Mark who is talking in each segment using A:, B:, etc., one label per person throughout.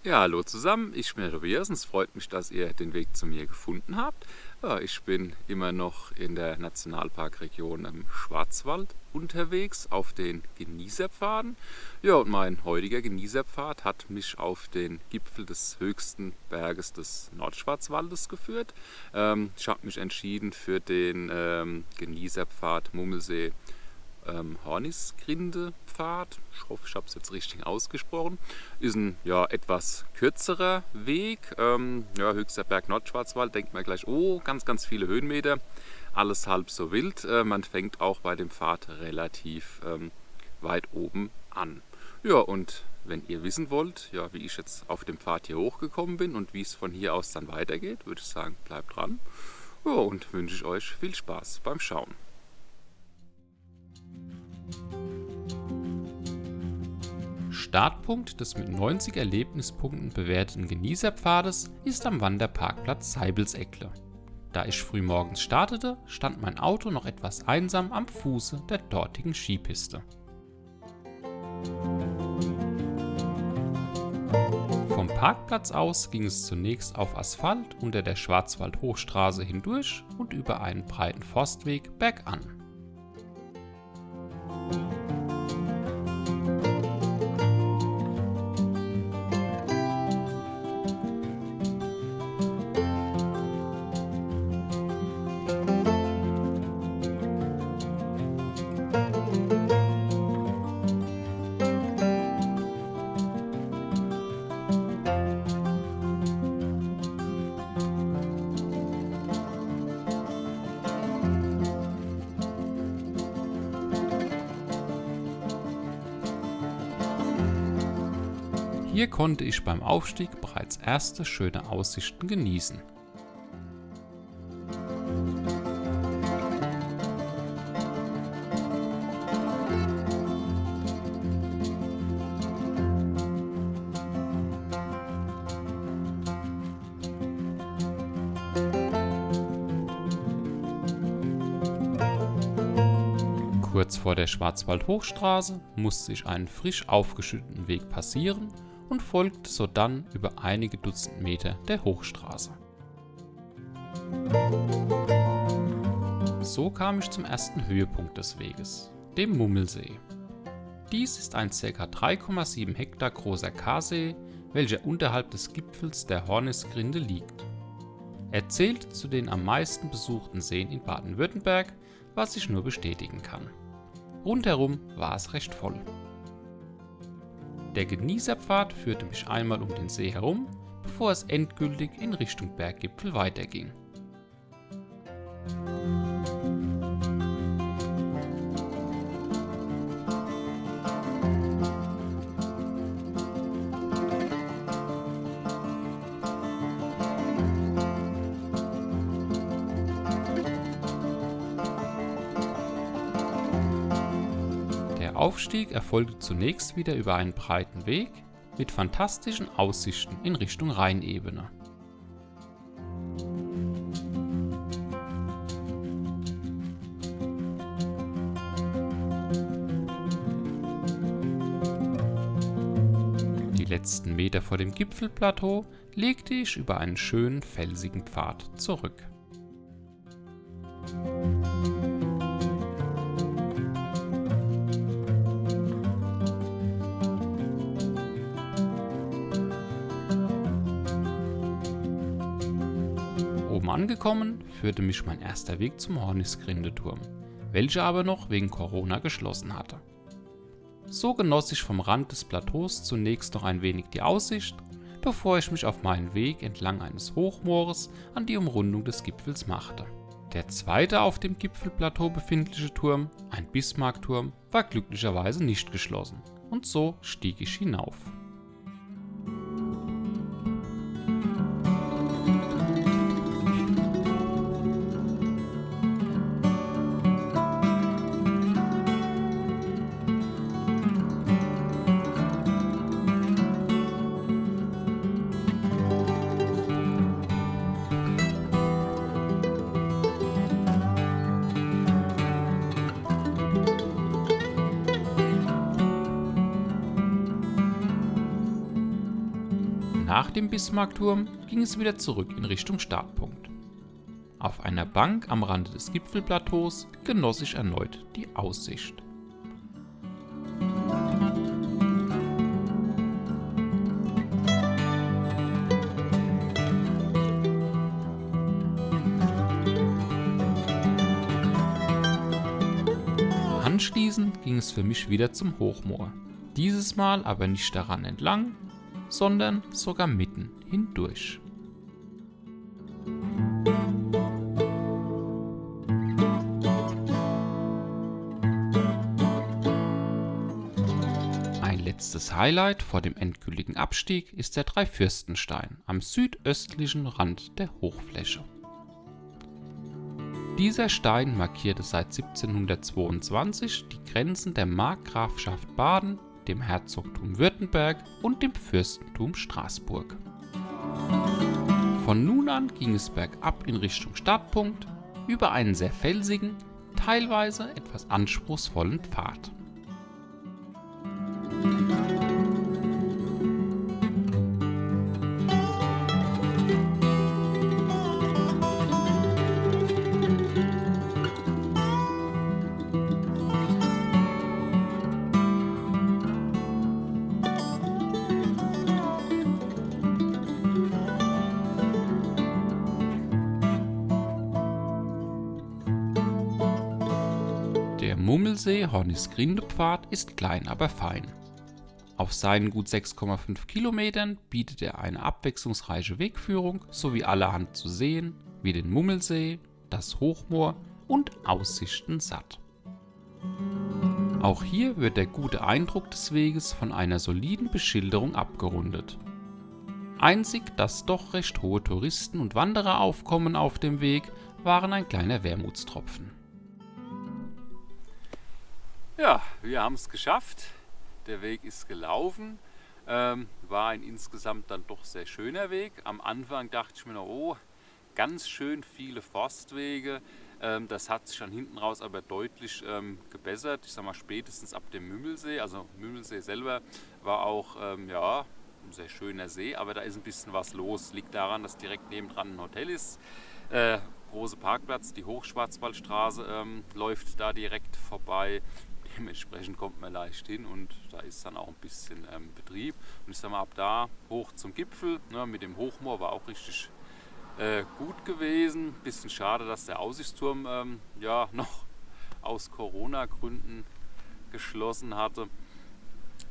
A: Ja, hallo zusammen, ich bin der Tobias und es freut mich, dass ihr den Weg zu mir gefunden habt. Ja, ich bin immer noch in der Nationalparkregion im Schwarzwald unterwegs auf den Genießerpfaden. Ja, und mein heutiger Genießerpfad hat mich auf den Gipfel des höchsten Berges des Nordschwarzwaldes geführt. Ich habe mich entschieden für den Genießerpfad Mummelsee Hornisgrinde-Pfad. Ich hoffe, ich habe es jetzt richtig ausgesprochen. Ist ein etwas kürzerer Weg. Höchster Berg Nordschwarzwald, denkt man gleich, oh, ganz, ganz viele Höhenmeter. Alles halb so wild. Man fängt auch bei dem Pfad relativ weit oben an. Ja, und wenn ihr wissen wollt, ja, wie ich jetzt auf dem Pfad hier hochgekommen bin und wie es von hier aus dann weitergeht, würde ich sagen, bleibt dran. Ja, und wünsche ich euch viel Spaß beim Schauen. Startpunkt des mit 90 Erlebnispunkten bewerteten Genießerpfades ist am Wanderparkplatz Seibelseckle. Da ich frühmorgens startete, stand mein Auto noch etwas einsam am Fuße der dortigen Skipiste. Vom Parkplatz aus ging es zunächst auf Asphalt unter der Schwarzwald-Hochstraße hindurch und über einen breiten Forstweg bergan. Hier konnte ich beim Aufstieg bereits erste schöne Aussichten genießen. Kurz vor der Schwarzwald-Hochstraße musste ich einen frisch aufgeschütteten Weg passieren und folgte sodann über einige Dutzend Meter der Hochstraße. So kam ich zum ersten Höhepunkt des Weges, dem Mummelsee. Dies ist ein ca. 3,7 Hektar großer Karsee, welcher unterhalb des Gipfels der Hornisgrinde liegt. Er zählt zu den am meisten besuchten Seen in Baden-Württemberg, was ich nur bestätigen kann. Rundherum war es recht voll. Der Genießerpfad führte mich einmal um den See herum, bevor es endgültig in Richtung Berggipfel weiterging. Der Aufstieg erfolgte zunächst wieder über einen breiten Weg mit fantastischen Aussichten in Richtung Rheinebene. Die letzten Meter vor dem Gipfelplateau legte ich über einen schönen felsigen Pfad zurück. Oben angekommen, führte mich mein erster Weg zum Hornisgrinde-Turm, welcher aber noch wegen Corona geschlossen hatte. So genoss ich vom Rand des Plateaus zunächst noch ein wenig die Aussicht, bevor ich mich auf meinen Weg entlang eines Hochmoores an die Umrundung des Gipfels machte. Der zweite auf dem Gipfelplateau befindliche Turm, ein Bismarckturm, war glücklicherweise nicht geschlossen und so stieg ich hinauf.
B: Nach dem Bismarckturm ging es wieder zurück in Richtung Startpunkt. Auf einer Bank am Rande des Gipfelplateaus genoss ich erneut die Aussicht. Anschließend ging es für mich wieder zum Hochmoor. Dieses Mal aber nicht daran entlang, sondern sogar mitten hindurch. Ein letztes Highlight vor dem endgültigen Abstieg ist der Dreifürstenstein am südöstlichen Rand der Hochfläche. Dieser Stein markierte seit 1722 die Grenzen der Markgrafschaft Baden, dem Herzogtum Württemberg und dem Fürstentum Straßburg. Von nun an ging es bergab in Richtung Startpunkt über einen sehr felsigen, teilweise etwas anspruchsvollen Pfad. Der Mummelsee-Hornisgrinde-Pfad ist klein, aber fein. Auf seinen gut 6,5 Kilometern bietet er eine abwechslungsreiche Wegführung sowie allerhand zu sehen, wie den Mummelsee, das Hochmoor und Aussichten satt. Auch hier wird der gute Eindruck des Weges von einer soliden Beschilderung abgerundet. Einzig das doch recht hohe Touristen- und Wandereraufkommen auf dem Weg waren ein kleiner Wermutstropfen.
A: Ja, wir haben es geschafft. Der Weg ist gelaufen. War ein insgesamt dann doch sehr schöner Weg. Am Anfang dachte ich mir noch, oh, ganz schön viele Forstwege. Das hat sich dann hinten raus aber deutlich gebessert. Ich sag mal, spätestens ab dem Mümmelsee. Also Mümmelsee selber war auch ja, ein sehr schöner See, aber da ist ein bisschen was los. Liegt daran, dass direkt nebendran ein Hotel ist. Große Parkplatz, die Hochschwarzwaldstraße läuft da direkt vorbei. Dementsprechend kommt man leicht hin und da ist dann auch ein bisschen Betrieb. Und ich sag mal, ab da hoch zum Gipfel, ne, mit dem Hochmoor war auch richtig gut gewesen. Bisschen schade, dass der Aussichtsturm ja noch aus Corona-Gründen geschlossen hatte.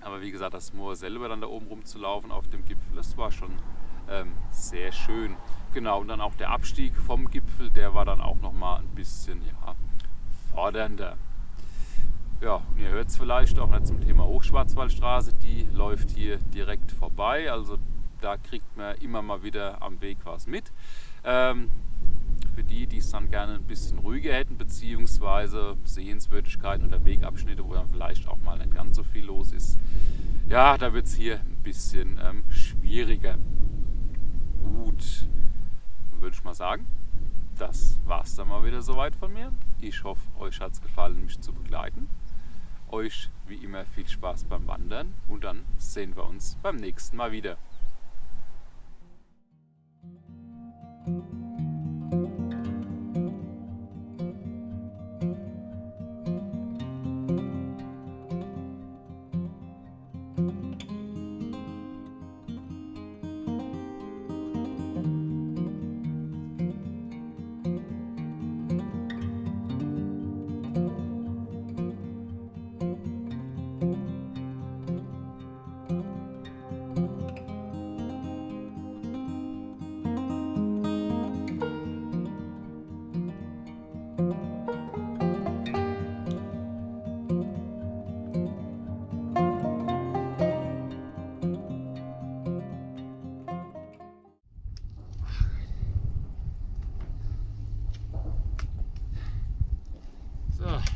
A: Aber wie gesagt, das Moor selber dann da oben rumzulaufen auf dem Gipfel, das war schon sehr schön. Genau, und dann auch der Abstieg vom Gipfel, der war dann auch nochmal ein bisschen ja, fordernder. Ja, und ihr hört es vielleicht auch zum Thema Hochschwarzwaldstraße, die läuft hier direkt vorbei, also da kriegt man immer mal wieder am Weg was mit. Für die, die es dann gerne ein bisschen ruhiger hätten, beziehungsweise Sehenswürdigkeiten oder Wegabschnitte, wo dann vielleicht auch mal nicht ganz so viel los ist, ja, da wird es hier ein bisschen schwieriger. Gut, dann würde ich mal sagen, das war es dann mal wieder soweit von mir. Ich hoffe, euch hat es gefallen, mich zu begleiten. Euch wie immer viel Spaß beim Wandern und dann sehen wir uns beim nächsten Mal wieder.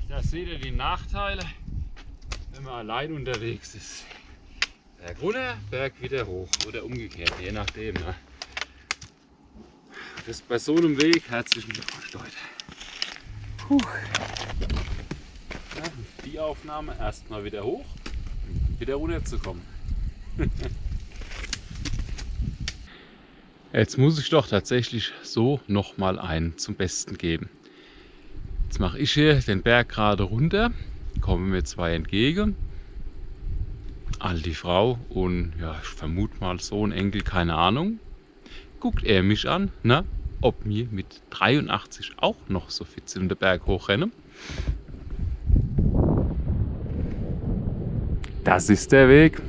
A: Da seht ihr die Nachteile, wenn man allein unterwegs ist. Berg runter, Berg wieder hoch oder umgekehrt, je nachdem. Ne? Das ist bei so einem Weg herzlichen Glückwunsch, Leute. Ja, die Aufnahme erstmal wieder hoch, wieder runter zu kommen. Jetzt muss ich doch tatsächlich so nochmal einen zum Besten geben. Jetzt mache ich hier den Berg gerade runter, kommen mir zwei entgegen. All die Frau und ja, ich vermute mal so ein Enkel, keine Ahnung. Guckt er mich an, na, ob wir mit 83 auch noch so fit sind, den Berg hochrennen. Das ist der Weg.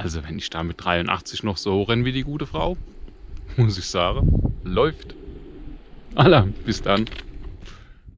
A: Also wenn ich da mit 83 noch so hochrenne wie die gute Frau, muss ich sagen, läuft. Alla, bis dann.